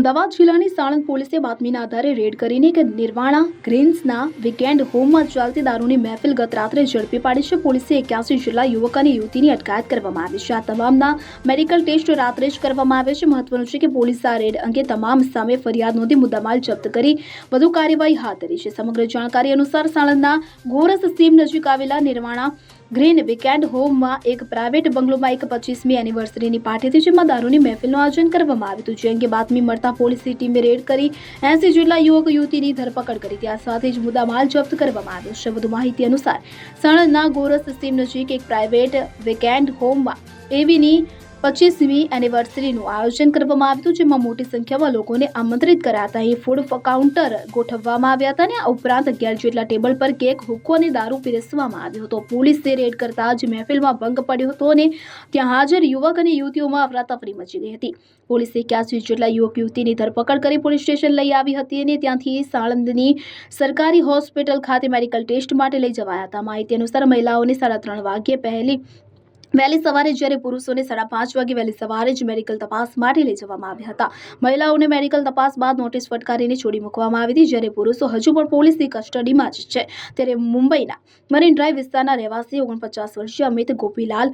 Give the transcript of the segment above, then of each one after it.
અમદાવાદ જિલ્લાની સાણંદ પોલીસે બાતમીના આધારે રેડ કરીને એક નિર્વાણા ગ્રીન્સના વીકેન્ડ હોમમાં ચાલતી દારૂની મહેફિલ ગત રાત્રે ઝડપી પાડી છે. પોલીસે 81 જેટલા યુવક અને યુવતીની અટકાયત કરવામાં આવી છે. આ તમામના મેડિકલ ટેસ્ટ રાત્રે જ કરવામાં આવે છે. મહત્વનું છે કે પોલીસે આ રેડ અંગે તમામ સામે ફરિયાદ નોંધી મુદ્દામાલ જપ્ત કરી વધુ કાર્યવાહી હાથ ધરી છે. સમગ્ર જાણકારી અનુસાર સાણંદના ગોરસ સીમ નજીક આવેલા નિર્વાણા ગ્રીન વીકેન્ડ હોમમાં એક પ્રાઇવેટ બંગલોમાં એક 25મી એનિવર્સરીની પાર્ટી હતી, જેમાં દારૂની મહેફિલનું આયોજન કરવામાં આવ્યું હતું. જે અંગે બાતમી મળતા પોલીસની ટીમે રેડ કરી 80 જેટલા યુવક યુવતીની ધરપકડ કરી હતી. આ સાથે જ મુદ્દામાલ જપ્ત કરવામાં આવ્યો છે. વધુ માહિતી અનુસાર સાણંદના ગોરસ સીમ નજીક એક પ્રાઇવેટ વીકેન્ડ હોમમાં એવીની 25મી એનિવર્સરીનું આયોજન કરવામાં આવ્યું હતું, જેમાં મોટી સંખ્યામાં લોકોને આમંત્રિત કર્યા હતા. અહીં ફૂડ કાઉન્ટર ગોઠવવામાં આવ્યા હતા અને આ ઉપરાંત 11 જેટલા ટેબલ પર કેક, હુક્કો અને દારૂ પીરસવામાં આવ્યો હતો. પોલીસે રેડ કરતા જ મહેફિલમાં ભંગ પડ્યો હતો અને ત્યાં હાજર યુવક અને યુવતીઓમાં અફરાતફરી મચી ગઈ હતી. પોલીસે 81 જેટલા યુવક યુવતીની ધરપકડ કરી પોલીસ સ્ટેશન લઈ આવી હતી અને ત્યાંથી સાણંદની સરકારી હોસ્પિટલ ખાતે મેડિકલ ટેસ્ટ માટે લઈ જવાયા હતા. માહિતી અનુસાર મહિલાઓને 3:30 વાગ્યે વહેલી સવારે જ્યારે પુરુષોને 5:30 વાગે વહેલી સવારે જ મેડિકલ તપાસ માટે લઈ જવામાં આવ્યા હતા. મહિલાઓને મેડિકલ તપાસ બાદ નોટિસ ફટકારીને છોડી મૂકવામાં આવી હતી, જ્યારે પુરુષો હજુ પણ પોલીસની કસ્ટડીમાં જ છે. ત્યારે મુંબઈના મરીન ડ્રાઈવ વિસ્તારના રહેવાસી 49 વર્ષીય અમિત ગોપીલાલ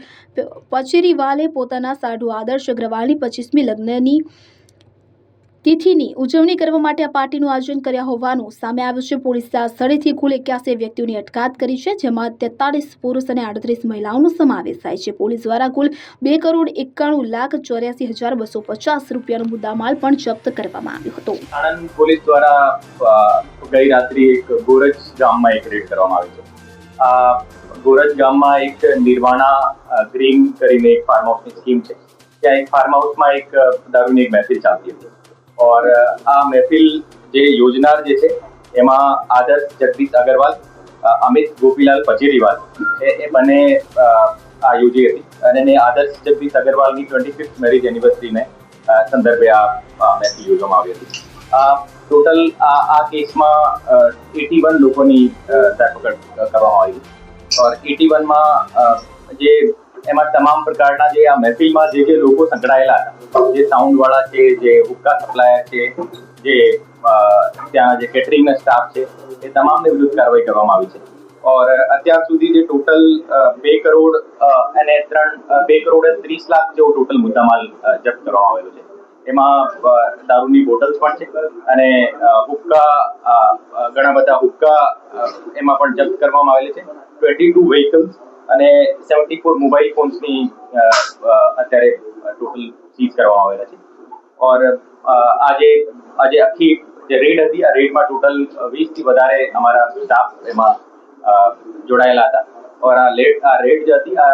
પચેરીવાલે પોતાના સાઢુ આદર્શ અગ્રવાલની 25મી લગ્નની તિથિની ઉજવણી કરવા માટે આ પાર્ટીનું આયોજન કર્યા હોવાનું સામે આવ્યું છે. પોલીસે આ સ્થળેથી કુલ 81 વ્યક્તિઓની અટકાયત કરી છે, જેમાં 43 પુરુષ અને 38 મહિલાઓનો સમાવેશ થાય છે. પોલીસ દ્વારા કુલ 2,91,84,250 રૂપિયાનો મુદ્દામાલ પણ જપ્ત કરવામાં આવ્યો હતો. આણંદ પોલીસ દ્વારા ગઈ રાત્રે એક ગોરજ ગામમાં એક રેડ કરવામાં આવી છે. આ ગોરજ ગામમાં એક નિર્વાણા ગ્રીન કરીને એક ફાર્મ હાઉસની સ્કીમ છે. ત્યાં એક ફાર્મ હાઉસમાં એક દારૂની એક મહેફિલ ચાલતી હતી. और આ મહેફિલ જે યોજનાર જે છે એમાં આદર્શ જગદીશ અગ્રવાલ, અમિત ગોપીલાલ પચેરીવાલ એ બંને આ યોજી હતી અને આદર્શ જગદીશ અગ્રવાલની 25th મેરેજ એનિવર્સરીને સંદર્ભે આ મહેફિલ યોજવામાં આવી હતી. ટોટલ આ કેસમાં 81 લોકોની ધરપકડ કરવામાં આવી હતી. और 81માં જે એમાં તમામ પ્રકારના જે આ મહેફિલમાં જે લોકો સંકળાયેલા હતા, જે સાઉન્ડ વાળા છે, જે હુક્કા સપ્લાયર છે, જે ત્યાં જે કેટરિંગના સ્ટાફ છે, એ તમામને વિરુદ્ધ કાર્યવાહી કરવામાં આવી છે. और અત્યાર સુધી જે ટોટલ 2 કરોડ અને 2 કરોડ 30 લાખ જેવો ટોટલ મુદ્દામાલ જપ્ત કરવામાં આવેલો છે. એમાં દારૂની બોટલ્સ પણ છે અને હુક્કા ઘણા બધા હુક્કા એમાં પણ જપ્ત કરવામાં આવેલી છે. 22 વ્હીકલ્સ અને 74 મોબાઈલ ફોન્સની અત્યારે ટોટલ સીઝ કરવામાં આવેલા છે. और આજે આખી જે રેડ હતી, આ રેડમાં ટોટલ 20 થી વધારે અમારા સ્ટાફ એમાં જોડાયેલા હતા. और આ રેડ જે હતી આ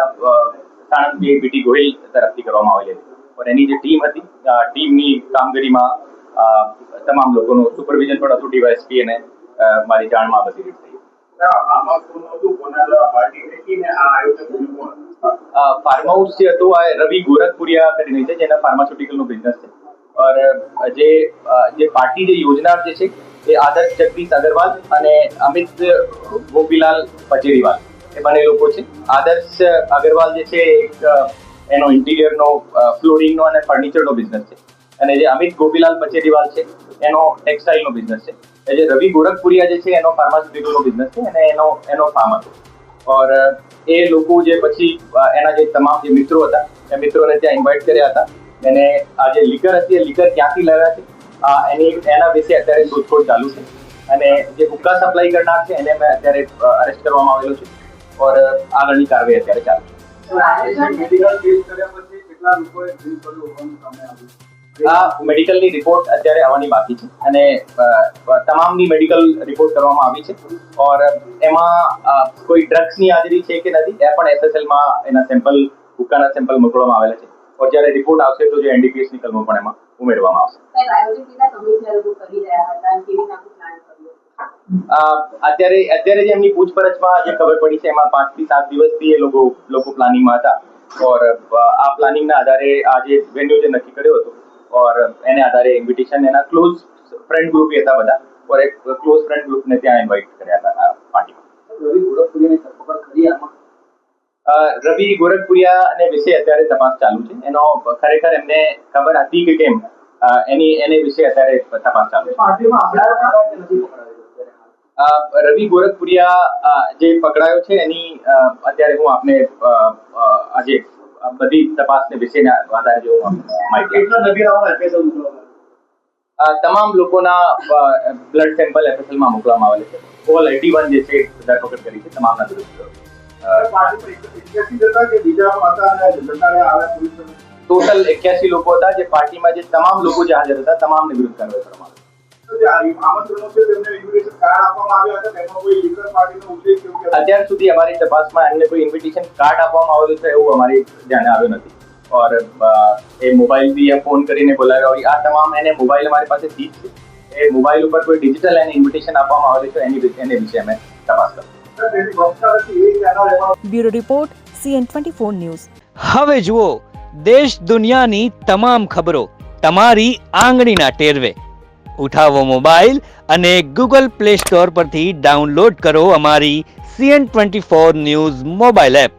સાણંદ બીટી ગોહિલ તરફથી કરવામાં આવેલી હતી. और એની જે ટીમ હતી, ટીમની કામગીરીમાં તમામ લોકોનું સુપરવિઝન પણ હતું ડીવાયએસપી અને મારી જાણમાં બધી રીતે થઈ. ફાર્મ હાઉસ જે હતું આ રવિ ગોરખપુરિયા કરીને છે, જેના ફાર્માસ્યુટિકલનો બિઝનેસ છે. और જે પાર્ટી જે યોજનાર જે છે એ આદર્શ જગદીશ અગ્રવાલ અને અમિત ગોપીલાલ પચેરીવાલ એ બંને લોકો છે. આદર્શ અગ્રવાલ જે છે એક એનો ઇન્ટિરિયરનો ફ્લોરિંગનો અને ફર્નિચરનો બિઝનેસ છે અને જે અમિત ગોપીલાલ પચેરીવાલ છે એનો ટેક્સટાઇલનો બિઝનેસ છે. જે રવિ ગોરખપુરિયા જે છે એનો ફાર્માસ્યુટિકલનો બિઝનેસ છે અને એનો ફાર્મ હતો. और એ લોકો જે પછી એના જે તમામ જે મિત્રો હતા એ મિત્રોને ત્યાં ઇન્વાઇટ કર્યા હતા. એને આ જે લીકર હતી એ લીકર ક્યાંથી લાવ્યા છે એના વિશે અત્યારે શોધખોળ ચાલુ છે અને જે હુક્કા સપ્લાય કરનાર છે એને મેં અત્યારે અરેસ્ટ કરવામાં આવેલો છે. और આગળની કાર્યવાહી અત્યારે ચાલુ છે. આ મેડિકલની રિપોર્ટ અત્યારે આવવાની બાકી છે અને તમામની મેડિકલ રિપોર્ટ કરવામાં આવી છે. और એમાં કોઈ ડ્રગ્સની હાજરી છે કે નથી એ પણ એસએસએલમાં એના સેમ્પલ હુક્કાના સેમ્પલ મોકલવામાં આવેલા છે. और જ્યારે રિપોર્ટ આવશે તો જે એનડીપીએસની કલમો પણ એમાં ઉમેરવામાં આવશે. અત્યારે જે એમની પૂછપરછમાં જે ખબર પડી છે એમાં 5 થી 7 દિવસથી એ લોકો પ્લાનિંગમાં હતા. और આ પ્લાનિંગના આધારે આ જે વેન્યુ જે નક્કી કર્યો હતો और એને આધારે ઇન્વિટેશન એના ક્લોઝ ફ્રેન્ડ ગ્રુપ હતા બધા. और એક ક્લોઝ ફ્રેન્ડ ગ્રુપને ત્યાં ઇન્વાઇટ કર્યા હતા આ પાર્ટીમાં. રવિ ગોરખપુરિયા ને વિશે અત્યારે તપાસ ચાલુ છે. એનો ખરેખર એમને ખબર હતી કે કેમ એને વિશે અત્યારે તપાસ ચાલુ છે. પાર્ટીમાં હમણાં નથી પકડાયો. રવિ ગોરખપુરિયા જે પકડાયો છે એની અત્યારે હું આપને આજે બધી તપાસને વિશેના આધારે જો હું માહિતી કેટલા નબીરાઓના એફએસએલ મોકલવામાં તમામ લોકોના બ્લડ સેમ્પલ એફએસએલ માં મોકલવામાં આવેલ છે. ઓલ 81 જે છે ધરપકડ કરી છે તમામના વિરુદ્ધ. પાર્ટી પર 81 જતા કે બીજા હતા અને જતાને આવ્યા પોલીસ ટોટલ 81 લોકો હતા જે પાર્ટીમાં જે તમામ લોકો જે હાજર હતા તમામને વિરુદ્ધ કાર્યવાહી કરવામાં આવી. આમંત્રણો છે તેમને ઇન્વિટેશન કાર્ડ આપવામાં આવ્યા હતા તેમાં કોઈ લીગલ પાર્ટીનો ઉલ્લેખ કેવું કે અત્યાર સુધી અમારી તપાસમાં એમને કોઈ ઇન્વિટેશન કાર્ડ આપવામાં આવેલું છે એવું અમારી ધ્યાને આવ્યું નથી. और એ મોબાઈલ બી ફોન કરીને બોલાવ્યા હોય આ તમામ એને મોબાઈલ અમારી પાસે દીધ છે એ મોબાઈલ ઉપર કોઈ ડિજિટલ એને ઇન્વિટેશન આપવામાં આવેલું છે એને વિશે અમે તપાસ કરશું. તેની ભૂમિકા હતી એ ત્યાંના રહેવા બ્યુરો રિપોર્ટ CN24 ન્યૂઝ. હવે જુઓ દેશ દુનિયાની તમામ ખબરો તમારી આંગળીના ટેરવે. ઉઠાવો મોબાઈલ અને Google Play Store પરથી ડાઉનલોડ કરો અમારી CN24 ન્યૂઝ મોબાઈલ એપ.